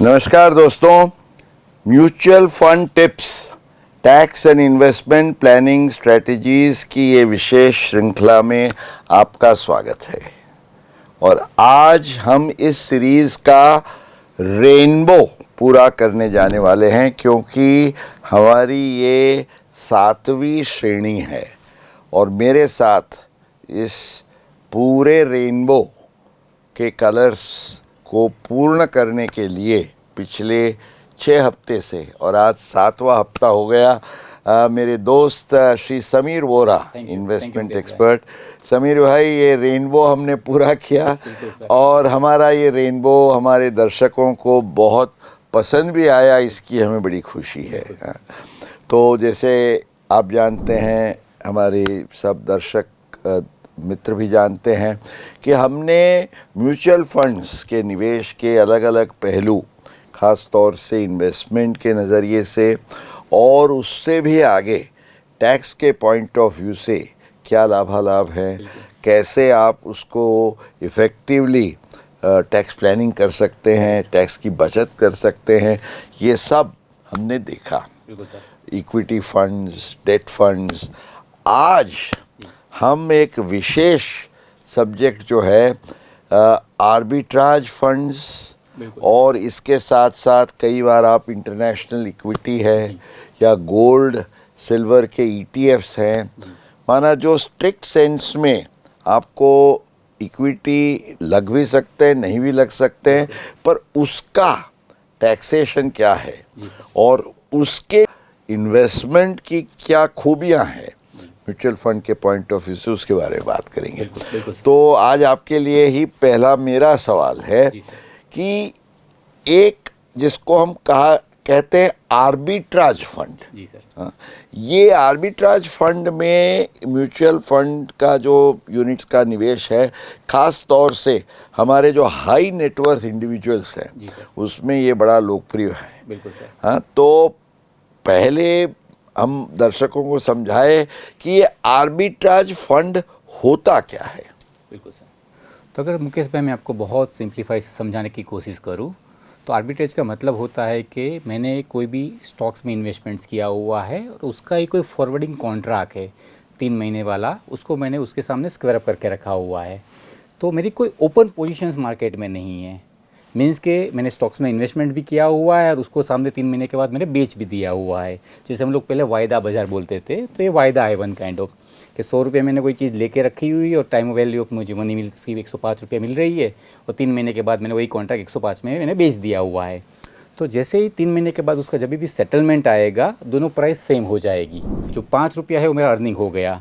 नमस्कार दोस्तों, mutual fund tips, tax and investment planning strategies की ये विशेष श्रृंखला में आपका स्वागत है। और आज हम इस सीरीज़ का रेनबो पूरा करने जाने वाले हैं, क्योंकि हमारी ये 7वीं श्रेणी है। और मेरे साथ इस पूरे रेनबो के कलर्स को पूर्ण करने के लिए पिछले 6 हफ्ते से और आज 7वां हफ्ता हो गया, मेरे दोस्त श्री समीर वोरा, इन्वेस्टमेंट एक्सपर्ट। समीर भाई, ये रेनबो हमने पूरा किया और हमारा ये रेनबो हमारे दर्शकों को बहुत पसंद भी आया, इसकी हमें बड़ी खुशी है। तो जैसे आप जानते हैं, हमारे सब दर्शक मित्र भी जानते हैं कि हमने म्यूचुअल फंड्स के निवेश के अलग अलग पहलू, ख़ास तौर से इन्वेस्टमेंट के नज़रिए से और उससे भी आगे टैक्स के पॉइंट ऑफ व्यू से क्या लाभालाभ है, कैसे आप उसको इफ़ेक्टिवली टैक्स प्लानिंग कर सकते हैं, टैक्स की बचत कर सकते हैं, ये सब हमने देखा। Equity funds, date funds. आज हम एक विशेष सब्जेक्ट जो है आर्बिट्राज फंड्स, और इसके साथ साथ कई बार आप इंटरनेशनल इक्विटी है या गोल्ड सिल्वर के ETFs हैं, माना जो स्ट्रिक्ट सेंस में आपको इक्विटी लग भी सकते हैं, नहीं भी लग सकते हैं, पर उसका टैक्सेशन क्या है और उसके इन्वेस्टमेंट की क्या खूबियां हैं म्यूचुअल फंड के पॉइंट ऑफ व्यू से, उसके बारे में बात करेंगे। तो आज आपके लिए ही पहला मेरा सवाल है कि एक जिसको हम कहते हैं आर्बिट्राज फंड। हाँ, ये आर्बिट्राज फंड में म्यूचुअल फंड का जो यूनिट्स का निवेश है, ख़ास तौर से हमारे जो हाई नेटवर्थ इंडिविजुअल्स हैं, उसमें ये बड़ा लोकप्रिय है। हाँ, तो पहले हम दर्शकों को समझाए कि ये आर्बिट्राज फंड होता क्या है। बिल्कुल सर। तो अगर मुकेश भाई मैं आपको बहुत सिंप्लीफाई से समझाने की कोशिश करूं, तो आर्बिट्रेज का मतलब होता है कि मैंने कोई भी स्टॉक्स में इन्वेस्टमेंट्स किया हुआ है और उसका ही कोई फॉरवर्डिंग कॉन्ट्रैक्ट है 3 महीने वाला, उसको मैंने उसके सामने स्क्वायर अप करके रखा हुआ है। तो मेरी कोई ओपन पोजीशंस मार्केट में नहीं है। मीन्स के मैंने स्टॉक्स में इन्वेस्टमेंट भी किया हुआ है और उसको सामने 3 महीने के बाद मैंने बेच भी दिया हुआ है। जैसे हम लोग पहले वायदा बाजार बोलते थे, तो ये वायदा है वन काइंड ऑफ, कि 100 रुपये मैंने कोई चीज़ लेके रखी हुई और टाइम वैल्यू ऑफ मुझे मनी मिल उसकी 105 रुपये मिल रही है और 3 महीने के बाद मैंने वही कॉन्ट्रैक्ट 105 में मैंने बेच दिया हुआ है। तो जैसे ही 3 महीने के बाद उसका जब भी सेटलमेंट आएगा, दोनों प्राइस सेम हो जाएगी। जो 5 रुपया है वो मेरा अर्निंग हो गया।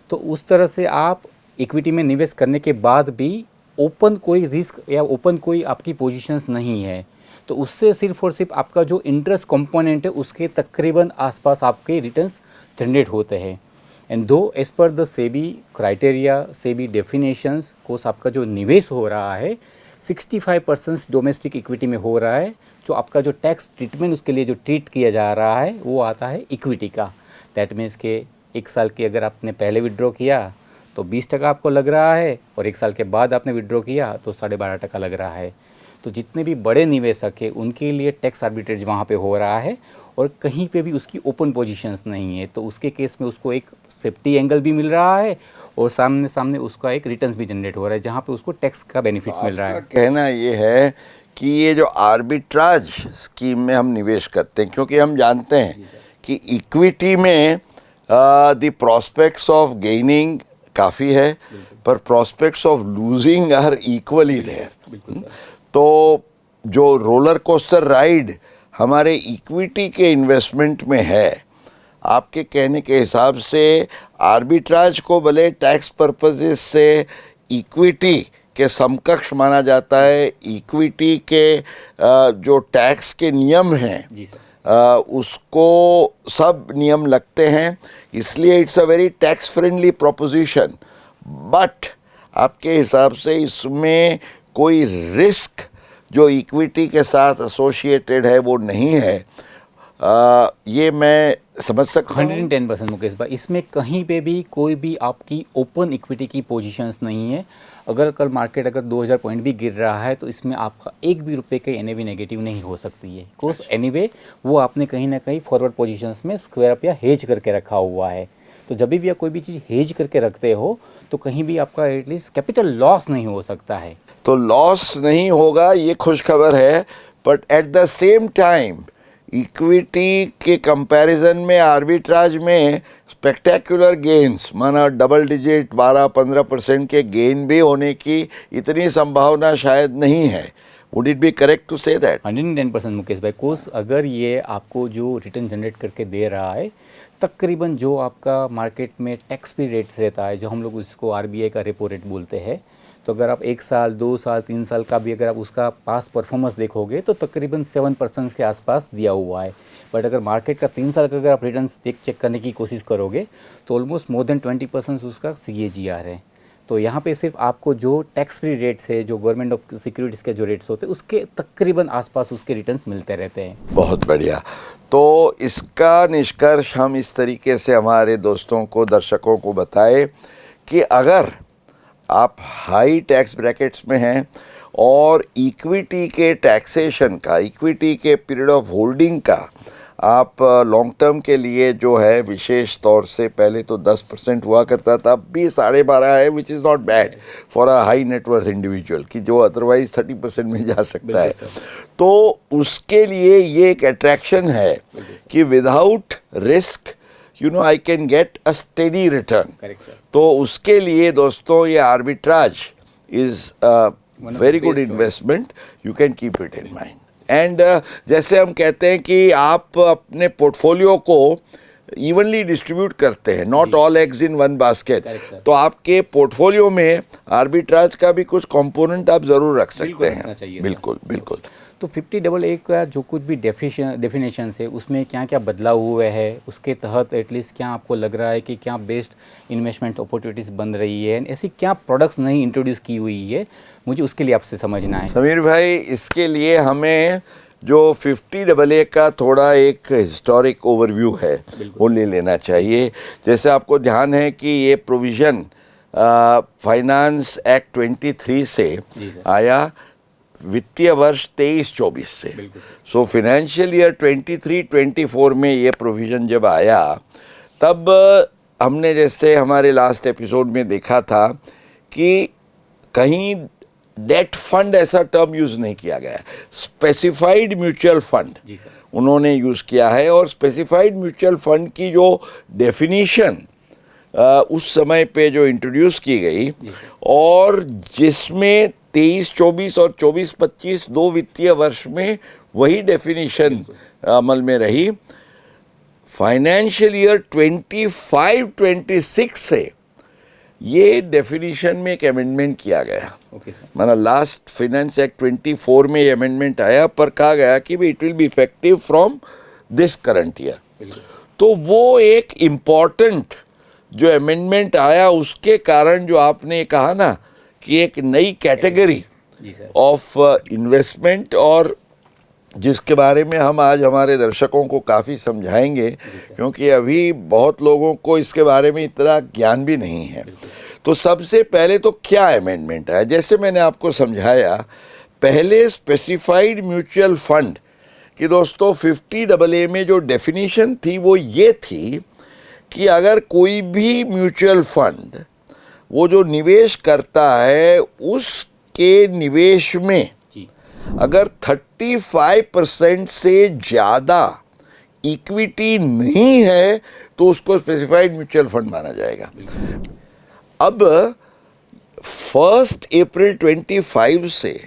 तो उस तरह से आप इक्विटी में निवेश करने के बाद भी ओपन कोई रिस्क या ओपन कोई आपकी पोजीशंस नहीं है, तो उससे सिर्फ और सिर्फ आपका जो इंटरेस्ट कंपोनेंट है उसके तकरीबन आसपास आपके रिटर्न्स जनरेट होते हैं। And though as per the SEBI criteria, SEBI definitions, course आपका जो निवेश हो रहा है 65% डोमेस्टिक इक्विटी में हो रहा है। जो आपका जो टैक्स ट्रीटमेंट उसके लिए जो ट्रीट किया जा रहा है वो आता है इक्विटी का। दैट मीन्स के 1 साल की अगर आपने पहले विड्रॉ किया तो 20% आपको लग रहा है और 1 साल के बाद आपने विड्रॉ किया तो 12.5% लग रहा है। तो जितने भी बड़े निवेशक हैं उनके लिए टैक्स आर्बिट्रेज वहाँ पे हो रहा है और कहीं पे भी उसकी ओपन पोजीशंस नहीं है। तो उसके केस में उसको एक सेफ्टी एंगल भी मिल रहा है और सामने सामने उसका एक रिटर्न भी जनरेट हो रहा है, जहाँ पे उसको टैक्स का बेनिफिट्स मिल रहा है। कहना ये है कि ये जो आर्बिट्राज स्कीम में हम निवेश करते हैं, क्योंकि हम जानते हैं कि इक्विटी में द प्रोस्पेक्ट्स ऑफ गेनिंग काफ़ी है, पर prospects of losing are equally there. तो जो रोलर कोस्टर राइड हमारे इक्विटी के इन्वेस्टमेंट में है, आपके कहने के हिसाब से आर्बिट्राज को भले टैक्स पर्पसेस से इक्विटी के समकक्ष माना जाता है। इक्विटी के जो टैक्स के नियम हैं उसको सब नियम लगते हैं, इसलिए it's a very tax friendly proposition. But आपके हिसाब से इसमें कोई रिस्क जो इक्विटी के साथ एसोसिएटेड है वो नहीं है। ये मैं समझ सकता हूँ। 110% मुकेश भाई, इसमें कहीं पे भी कोई भी आपकी ओपन इक्विटी की पोजीशंस नहीं है। अगर कल मार्केट अगर 2000 पॉइंट भी गिर रहा है तो इसमें आपका एक भी रुपए का एनएवी नेगेटिव नहीं हो सकती है, बिकॉज एनीवे वो आपने कहीं ना कहीं फॉरवर्ड पोजीशंस में स्क्वायर अप या हेज करके रखा हुआ है। तो जब भी आप कोई भी चीज़ हेज करके रखते हो तो कहीं भी आपका एटलीस्ट कैपिटल लॉस नहीं हो सकता है। तो लॉस नहीं होगा, ये खुश खबर है। But at the same time equity के कंपैरिजन में आर्बिट्राज में स्पेक्टेकुलर गेन्स, माना डबल डिजिट 12-15% के गेन भी होने की इतनी संभावना शायद नहीं है। Would it be correct to say that? 110% Mukesh भाई, कोर्स अगर ये आपको जो रिटर्न जनरेट करके दे रहा है, तकरीबन जो आपका मार्केट में टैक्स फ्री रेट्स रहता है, जो हम लोग उसको आरबीआई का रेपो रेट बोलते हैं, तो अगर आप 1 साल 2 साल 3 साल का भी अगर आप उसका पास परफॉर्मेंस देखोगे तो तकरीबन 7% के आसपास दिया हुआ है। बट अगर मार्केट का 3 साल का अगर आप रिटर्न चेक करने की कोशिश करोगे तो ऑलमोस्ट मोर देन 20% उसका CAGR है। तो यहाँ पे सिर्फ आपको जो टैक्स फ्री रेट्स है, जो गवर्नमेंट ऑफ सिक्योरिटीज़ के जो रेट्स होते हैं, उसके तकरीबन आसपास उसके रिटर्न्स मिलते रहते हैं। बहुत बढ़िया। तो इसका निष्कर्ष हम इस तरीके से हमारे दोस्तों को, दर्शकों को बताए कि अगर आप हाई टैक्स ब्रैकेट्स में हैं और इक्विटी के टैक्सेशन का, इक्विटी के पीरियड ऑफ होल्डिंग का आप लॉन्ग टर्म के लिए जो है, विशेष तौर से पहले तो 10% हुआ करता था, अब भी 12.5 है, which is not bad for a high net worth individual, कि जो अदरवाइज 30% में जा सकता है। तो उसके लिए ये एक अट्रैक्शन है कि without risk I can get a steady return. Correct, sir. तो उसके लिए दोस्तों ये arbitrage is very good investment, you can keep it in mind. And जैसे हम कहते हैं कि आप अपने पोर्टफोलियो को इवनली डिस्ट्रीब्यूट करते हैं, not all eggs in one basket, तो आपके पोर्टफोलियो में आर्बिट्राज का भी कुछ कंपोनेंट आप ज़रूर रख सकते हैं। बिल्कुल बिल्कुल। तो 50AA का जो कुछ भी डेफिनेशन है उसमें क्या क्या बदलाव हुए हैं, उसके तहत एटलीस्ट क्या आपको लग रहा है कि क्या बेस्ट इन्वेस्टमेंट अपॉर्चुनिटीज़ बन रही है, ऐसी क्या प्रोडक्ट्स नई इंट्रोड्यूस की हुई है, मुझे उसके लिए आपसे समझना है। समीर भाई, इसके लिए हमें जो 50AA का थोड़ा एक हिस्टोरिक ओवरव्यू है वो ले लेना चाहिए। जैसे आपको ध्यान है कि ये प्रोविज़न फाइनेंस एक्ट 23 से आया, वित्तीय वर्ष 23-24 से। सो फाइनेंशियल ईयर 23-24 में ये प्रोविज़न जब आया, तब हमने जैसे हमारे लास्ट एपिसोड में देखा था कि कहीं डेट फंड ऐसा टर्म यूज़ नहीं किया गया, स्पेसिफाइड म्यूचुअल फंड उन्होंने यूज़ किया है। और स्पेसिफाइड म्यूचुअल फंड की जो डेफिनीशन उस समय पे जो इंट्रोड्यूस की गई, और जिसमें 23-24 और 24-25 दो वित्तीय वर्ष में वही डेफिनीशन अमल में रही। फाइनेंशियल ईयर 25-26 से ये डेफिनीशन में एक अमेंडमेंट किया गया। माना लास्ट फाइनेंस एक्ट 24 में ये अमेंडमेंट आया, पर कहा गया कि it will be effective from this current year. तो वो एक इम्पॉर्टेंट जो अमेंडमेंट आया, उसके कारण जो आपने कहा ना कि एक नई कैटेगरी ऑफ इन्वेस्टमेंट, और जिसके बारे में हम आज हमारे दर्शकों को काफ़ी समझाएंगे, क्योंकि अभी बहुत लोगों को इसके बारे में इतना ज्ञान भी नहीं है। तो सबसे पहले तो क्या अमेंडमेंट है, जैसे मैंने आपको समझाया, पहले स्पेसिफाइड म्यूचुअल फंड कि दोस्तों 50AA में जो डेफिनेशन थी वो ये थी कि अगर कोई भी म्यूचुअल फंड वो जो निवेश करता है, उसके निवेश में अगर 35% से ज़्यादा इक्विटी नहीं है तो उसको स्पेसिफाइड म्यूचुअल फंड माना जाएगा। अब 1 अप्रैल 25 से,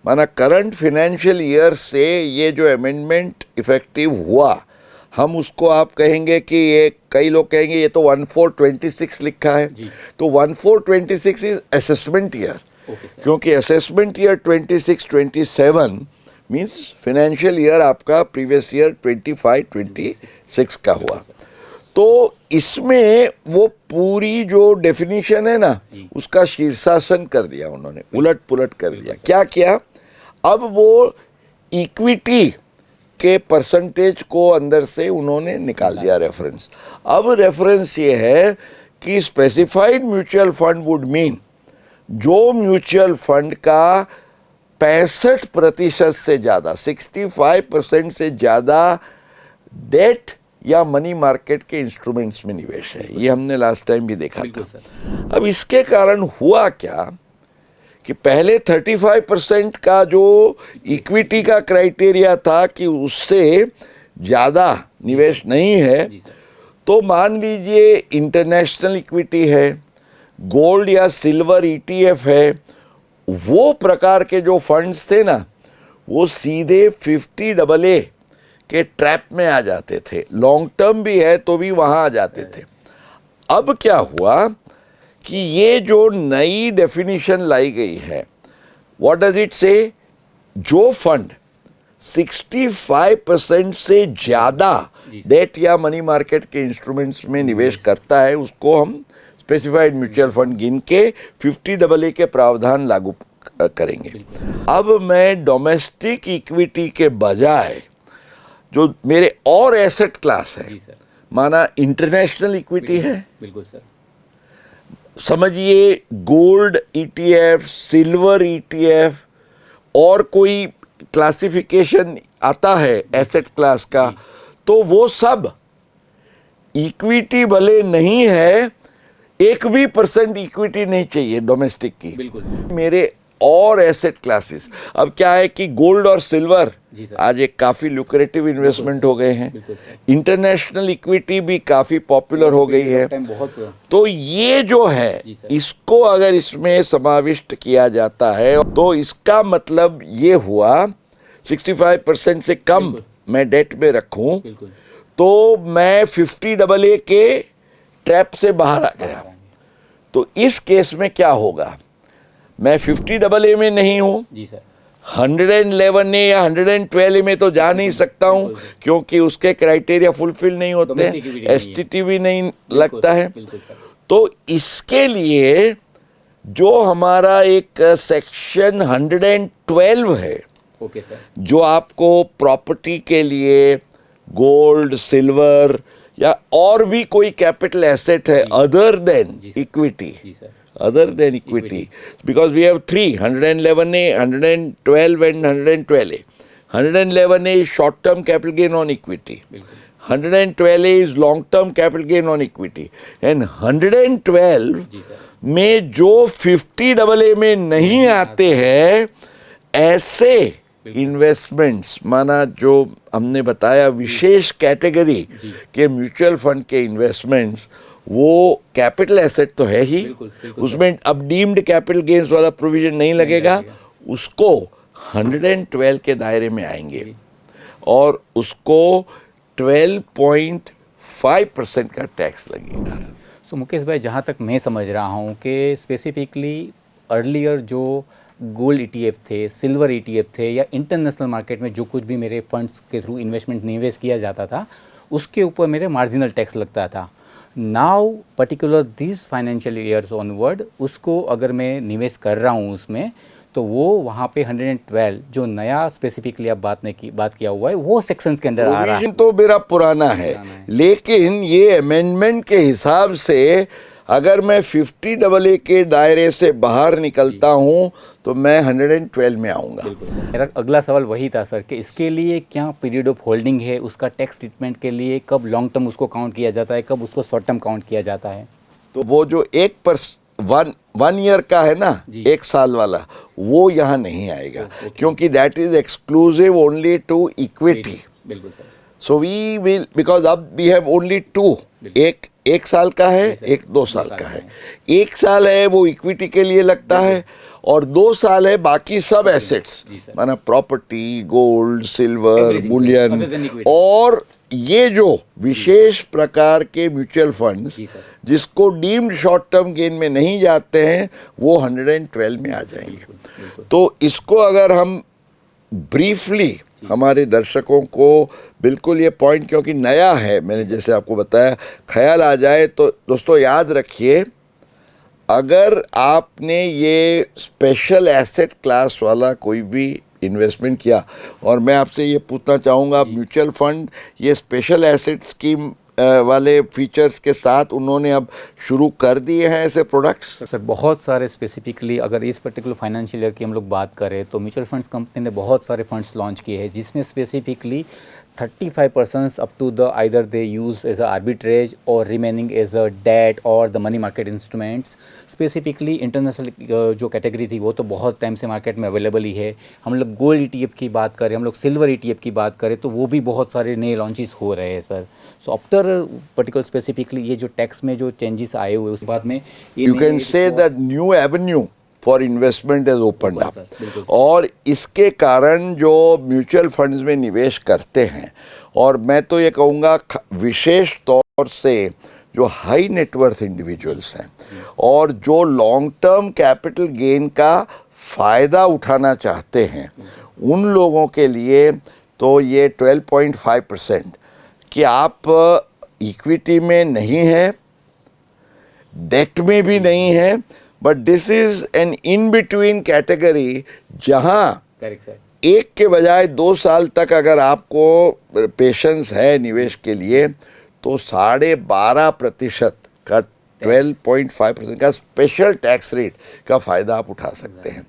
माना करंट फाइनेंशियल ईयर से ये जो अमेंडमेंट इफेक्टिव हुआ, हम उसको आप कहेंगे कि ये, कई लोग कहेंगे ये तो 1426 लिखा है, तो 1426 इज असेसमेंट ईयर, क्योंकि assessment year 26-27 means financial year आपका प्रीवियस ईयर 25-26 का हुआ। तो इसमें वो पूरी जो डेफिनेशन है ना, उसका शीर्षासन कर दिया उन्होंने, उलट पुलट कर दिया। क्या किया, अब वो इक्विटी के परसेंटेज को अंदर से उन्होंने निकाल दिया रेफरेंस। अब रेफरेंस ये है कि specified mutual fund would mean जो म्यूचुअल फंड का 65% से ज़्यादा 65% से ज़्यादा डेट या मनी मार्केट के इंस्ट्रूमेंट्स में निवेश है। ये हमने लास्ट टाइम भी देखा था। अब इसके कारण हुआ क्या कि पहले 35% का जो इक्विटी का क्राइटेरिया था कि उससे ज़्यादा निवेश नहीं है, तो मान लीजिए इंटरनेशनल इक्विटी है, गोल्ड या सिल्वर ETF है, वो प्रकार के जो फंड्स थे ना, वो सीधे 50AA के ट्रैप में आ जाते थे। लॉन्ग टर्म भी है तो भी वहाँ आ जाते थे। अब क्या हुआ कि ये जो नई डेफिनेशन लाई गई है, व्हाट डज इट से, जो फंड 65% से ज़्यादा डेट या मनी मार्केट के इंस्ट्रूमेंट्स में निवेश करता है, उसको हम स्पेसिफाइड म्यूचुअल फंड गिन के 50AA के प्रावधान लागू करेंगे। अब मैं डोमेस्टिक इक्विटी के बजाय जो मेरे और एसेट क्लास है, माना इंटरनेशनल इक्विटी है, बिल्कुल सर, समझिए गोल्ड ETF, सिल्वर ETF और कोई क्लासिफिकेशन आता है एसेट क्लास का, तो वो सब इक्विटी भले नहीं है, 1% इक्विटी नहीं चाहिए डोमेस्टिक की। बिल्कुल मेरे और एसेट क्लासेस, अब क्या है कि गोल्ड और सिल्वर आज एक काफ़ी लुक्रेटिव इन्वेस्टमेंट हो गए हैं, इंटरनेशनल इक्विटी भी काफ़ी पॉपुलर हो गई है। तो ये जो है, इसको अगर इसमें समाविष्ट किया जाता है तो इसका मतलब ये हुआ 65% से कम मैं डेट में रखूं तो मैं 50AA के ट्रैप से बाहर आ गया। तो इस केस में क्या होगा, मैं 50AA में नहीं हूँ, 111A या 112A में तो जा नहीं सकता हूँ क्योंकि उसके क्राइटेरिया फुलफिल नहीं होते, STT भी नहीं लगता है। तो इसके लिए जो हमारा एक सेक्शन 112 है, जो आपको प्रॉपर्टी के लिए गोल्ड, सिल्वर या और भी कोई कैपिटल एसेट है other than equity, other than equity, because we have 111A, 112 and 112A. 111A is short term capital gain on equity, 112A is long term capital gain on equity, and 112 में जो 50AA में नहीं आते हैं ऐसे investments, माना जो हमने बताया विशेष कैटेगरी के म्यूचुअल फंड के इन्वेस्टमेंट्स, वो कैपिटल एसेट तो है ही, उसमें अब डीम्ड कैपिटल गेन्स वाला प्रोविजन नहीं लगेगा, उसको 112 के दायरे में आएंगे और उसको 12.5% का टैक्स लगेगा। सो मुकेश भाई, जहाँ तक मैं समझ रहा हूँ कि स्पेसिफिकली अर्लियर जो गोल्ड ETF थे, सिल्वर ETF थे या इंटरनेशनल मार्केट में जो कुछ भी मेरे फंड्स के थ्रू इन्वेस्टमेंट निवेश किया जाता था, उसके ऊपर मेरे मार्जिनल टैक्स लगता था। Now particular this financial years onward, उसको अगर मैं निवेश कर रहा हूँ उसमें, तो वो वहाँ पे 112 जो नया स्पेसिफिकली आप बात किया हुआ है वो सेक्शंस के अंदर आ रहा है। तो मेरा पुराना है, लेकिन ये अमेंडमेंट के हिसाब से अगर मैं 50AA के दायरे से बाहर निकलता हूँ तो मैं 112 में आऊँगा। मेरा अगला सवाल वही था सर कि इसके लिए क्या पीरियड ऑफ होल्डिंग है, उसका टैक्स ट्रीटमेंट के लिए कब लॉन्ग टर्म उसको काउंट किया जाता है, कब उसको शॉर्ट टर्म काउंट किया जाता है? तो वो जो 1 ईयर का है ना, 1 साल वाला, वो यहाँ नहीं आएगा क्योंकि that is exclusive only to equity. बिल्कुल sir. So we will, because अब वी हैव ओनली 2, एक साल का है, एक 2 साल का है। 1 साल है वो इक्विटी के लिए लगता है और 2 साल है बाकी सब एसेट्स, माना प्रॉपर्टी, गोल्ड, सिल्वर, बुलियन और ये जो विशेष प्रकार के म्यूचुअल फंड्स जिसको डीम्ड शॉर्ट टर्म गेन में नहीं जाते हैं वो 112 में आ जाएंगे। तो इसको अगर हम ब्रीफली हमारे दर्शकों को बिल्कुल ये पॉइंट, क्योंकि नया है, मैंने जैसे आपको बताया, ख्याल आ जाए तो दोस्तों याद रखिए, अगर आपने ये स्पेशल एसेट क्लास वाला कोई भी इन्वेस्टमेंट किया। और मैं आपसे ये पूछना चाहूँगा, म्यूचुअल फंड ये स्पेशल एसेट स्कीम वाले फीचर्स के साथ उन्होंने अब शुरू कर दिए हैं ऐसे प्रोडक्ट्स? सर बहुत सारे स्पेसिफिकली अगर इस पर्टिकुलर फाइनेंशियल ईयर की हम लोग बात करें तो म्यूचुअल फंड्स कंपनी ने बहुत सारे फंड्स लॉन्च किए हैं जिसमें specifically 35% up to the either they use as a arbitrage और रिमेनिंग एज अ डेट और the money market instruments. Specifically international जो कैटेगरी थी वो तो बहुत टाइम से मार्केट में अवेलेबल ही है। हम लोग गोल्ड ETF की बात करें, हम लोग सिल्वर ETF की बात करें तो वो भी बहुत सारे नए लॉन्चेस हो रहे हैं sir. So after particular specifically ये जो टैक्स में जो चेंजेस आए हुए उस बाद में you can say that new Avenue for investment is open up, और इसके कारण जो म्यूचुअल फंड्स में निवेश करते हैं, और मैं तो ये कहूँगा विशेष तौर से जो हाई नेटवर्थ इंडिविजुअल्स हैं और जो लॉन्ग टर्म कैपिटल गेन का फ़ायदा उठाना चाहते हैं, उन लोगों के लिए तो ये 12.5% कि आप इक्विटी में नहीं है, डेट में भी नहीं है, but this is an in between category जहां एक के बजाय 2 साल तक अगर आपको पेशेंस है निवेश के लिए तो 12.5% का 12.5% का स्पेशल टैक्स रेट का फ़ायदा आप उठा सकते हैं।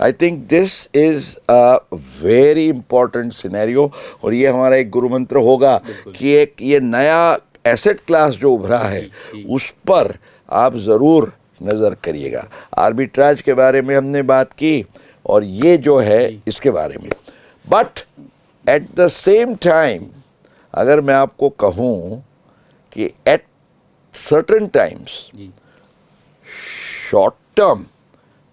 I think this is a very important scenario, और ये हमारा एक गुरु मंत्र होगा कि एक ये नया एसेट क्लास जो उभरा है उस पर आप ज़रूर नज़र करिएगा। आर्बिट्राज के बारे में हमने बात की और ये जो है इसके बारे में, but at the same time अगर मैं आपको कहूँ कि at certain times short term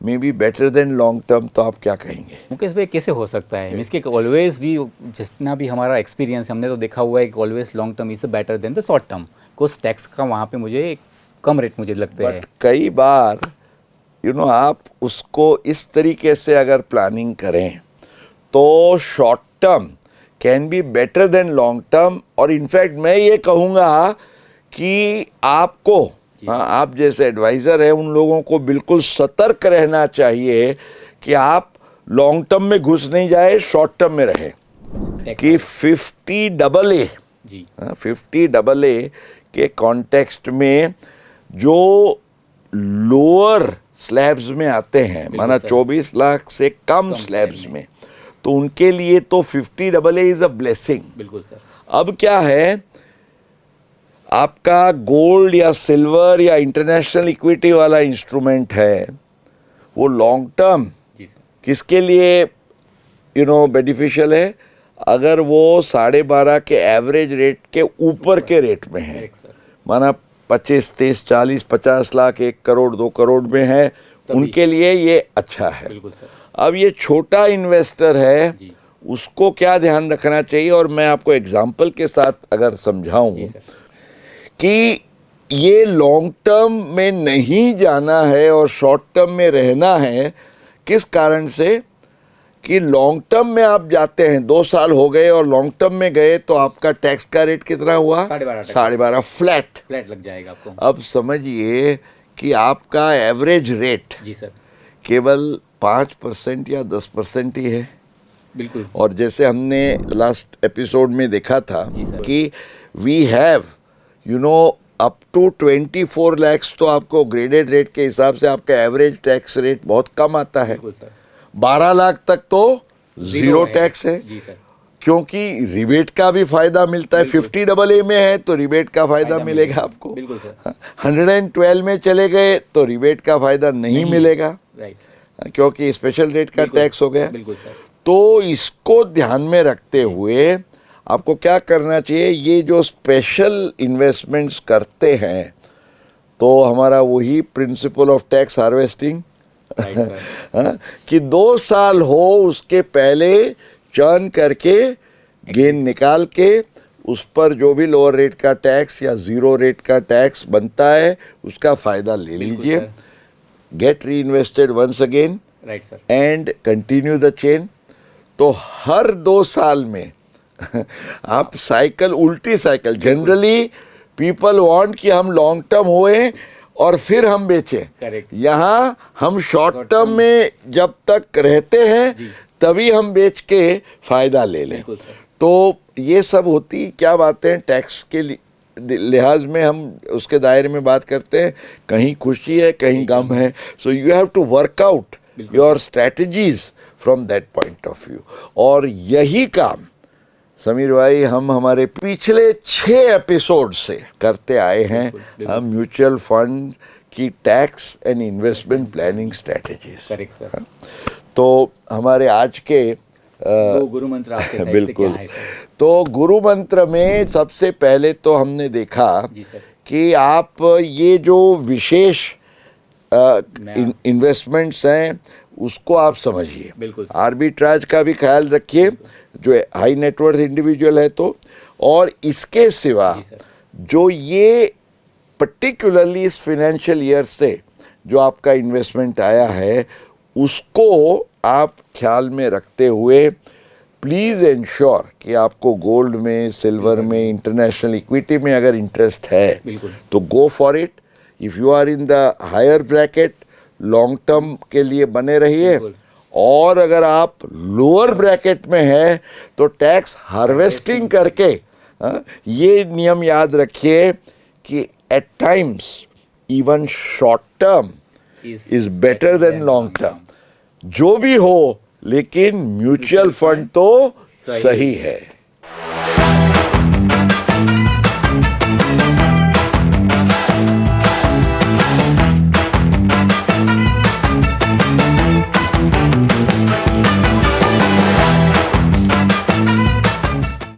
may be better than long term, तो आप क्या कहेंगे? मुकेश भाई कैसे हो सकता है? मीन्स कि ऑलवेज भी जितना भी हमारा एक्सपीरियंस हमने तो देखा हुआ है कि always long term is better then the short term. कुछ टैक्स का वहाँ पे मुझे कम रेट मुझे लगता है। कई बार आप उसको इस तरीके से अगर प्लानिंग करें तो short term can be better than long term, और इनफैक्ट मैं ये कहूँगा कि आपको आप जैसे एडवाइज़र हैं उन लोगों को बिल्कुल सतर्क रहना चाहिए कि आप लॉन्ग टर्म में घुस नहीं जाए, शॉर्ट टर्म में रहे। कि 50 AA जी 50 AA के कॉन्टेक्स्ट में जो लोअर स्लैब्स में आते हैं, माना 24 लाख से कम स्लैब्स में, तो उनके लिए तो 50 AA इज अ ब्लेसिंग। बिल्कुल सर। अब क्या है, आपका गोल्ड या सिल्वर या इंटरनेशनल इक्विटी वाला इंस्ट्रूमेंट है, वो लॉन्ग टर्म किसके लिए बेनिफिशियल है? अगर वो 12.5 के एवरेज रेट के ऊपर के रेट में है, माना 25, 30, 40, 50 लाख, 1 करोड़ 2 करोड़ में है, उनके लिए ये अच्छा है। अब ये छोटा इन्वेस्टर है, उसको क्या ध्यान रखना चाहिए? और मैं आपको एग्जाम्पल के साथ अगर समझाऊं कि ये लॉन्ग टर्म में नहीं जाना है और शॉर्ट टर्म में रहना है। किस कारण से? कि लॉन्ग टर्म में आप जाते हैं, 2 साल हो गए और लॉन्ग टर्म में गए तो आपका टैक्स का रेट कितना हुआ? 12.5 फ्लैट लग जाएगा आपको। अब समझिए कि आपका एवरेज रेट जी सर केवल 5% या 10% ही है। बिल्कुल। और जैसे हमने लास्ट एपिसोड में देखा था कि we have up to 24 lakhs तो आपको ग्रेडेड रेट के हिसाब से आपका एवरेज टैक्स रेट बहुत कम आता है। 12 लाख तक तो जीरो टैक्स है, क्योंकि रिबेट का भी फायदा मिलता है। 50 AA में है तो रिबेट का फायदा मिलेगा आपको। 112 में चले गए तो रिबेट का फायदा नहीं मिलेगा, क्योंकि स्पेशल रेट का टैक्स हो गया। तो इसको ध्यान में रखते हुए आपको क्या करना चाहिए? ये जो स्पेशल इन्वेस्टमेंट्स करते हैं तो हमारा वही प्रिंसिपल ऑफ टैक्स हार्वेस्टिंग कि 2 साल हो उसके पहले चर्न करके गेन निकाल के उस पर जो भी लोअर रेट का टैक्स या ज़ीरो रेट का टैक्स बनता है उसका फ़ायदा ले लीजिए। Get reinvested once again and continue the chain. तो हर 2 साल में आप साइकिल, उल्टी साइकिल, जनरली पीपल वांट कि हम लॉन्ग टर्म हुए और फिर हम बेचें। यहाँ हम शॉर्ट टर्म में जब तक रहते हैं तभी हम बेच के फायदा ले लें। बिल्कुल सर। तो ये सब होती क्या बातें टैक्स के लिहाज में हम उसके दायरे में बात करते हैं, कहीं खुशी है कहीं गम है। So you have to work out your strategies from that point of view. और यही काम समीर भाई हम हमारे पिछले 6 एपिसोड से करते आए हैं, हम म्यूचुअल फंड की tax and investment planning strategies. Correct sir. तो हमारे आज के वो गुरु मंत्र आपके साइड से बिल्कुल, क्या है सर? तो गुरु मंत्र में सबसे पहले तो हमने देखा जी सर। कि आप ये जो विशेष इन्वेस्टमेंट्स हैं उसको आप समझिए। बिल्कुल सर। आर्बिट्राज का भी ख्याल रखिए जो हाई नेटवर्थ इंडिविजुअल है तो, और इसके सिवा जी सर। जो ये पर्टिकुलरली इस फाइनेंशियल ईयर से जो आपका इन्वेस्टमेंट आया है उसको आप ख्याल में रखते हुए प्लीज़ इंश्योर कि आपको गोल्ड में, सिल्वर में, इंटरनेशनल इक्विटी में अगर इंटरेस्ट है बिल्कुल। तो go for it. If you are in the higher bracket long term के लिए बने रहिए, बिल्कुल। और अगर आप लोअर ब्रैकेट में हैं तो टैक्स हार्वेस्टिंग करके ये नियम याद रखिए कि at times even short term is better than long term. जो भी हो लेकिन म्यूचुअल फंड तो सही है।